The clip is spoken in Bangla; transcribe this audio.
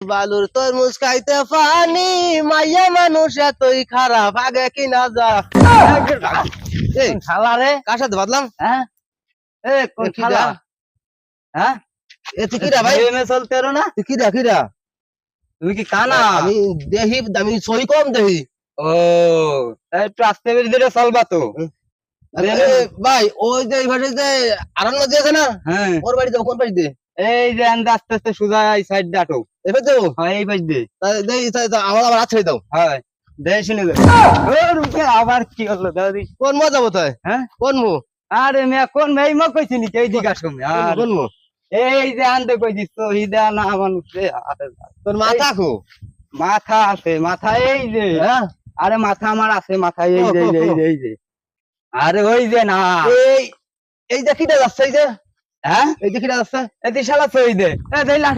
বালুর তরমুজ খাইতে পানি মাইয়া মানুষ এতই খারাপ আগে কিনা যা। এই শালা রে। কার সাথে বাদলাম? হ্যাঁ এ কোন এ শালা? কিরা? হ্যাঁ এ তুই কিরা ভাই? এমএ চলতে রো না? তুই কিরা? তুমি কি কানা? আমি দেহি, আমি সই কম দেহি। ও একটু আস্তে ধীরে চলবা তো। আরে ভাই ওই যে এই ভাষা যে আরাম নদী আছে না, হ্যাঁ ওর বাড়ি যাবো। কোন বাড়ি দিয়ে? এই যে আস্তে আস্তে সোজা এই সাইড ডাটো। এবার যাবো। হ্যাঁ এই পাশ দিয়ে। আমার আবার আছড়ে দাও। হ্যাঁ দে শুনে দে। ও রুকে আবার কি হলো দাদি? কোন মো যাবো তাই? হ্যাঁ কোন মো? আরে মে কোন মেই মা কইছি নি এই দিকা শুনে আর কোন মো? এই যে আনতে কইছিস তো হিদা না মানুষ রে। তোর মাথা খো। মাথা আছে মাথা এই যে। হ্যাঁ আরে মাথা আমার আছে মাথা এই কো, যে কো, এই যে, কো। এই যে এই যে। আরে ওই যে না। এই এই যে কিটা যাচ্ছে, এই যে হ্যাঁ এই যে কিটা যাচ্ছে। এতে শালা সই দে এ দেই লাখ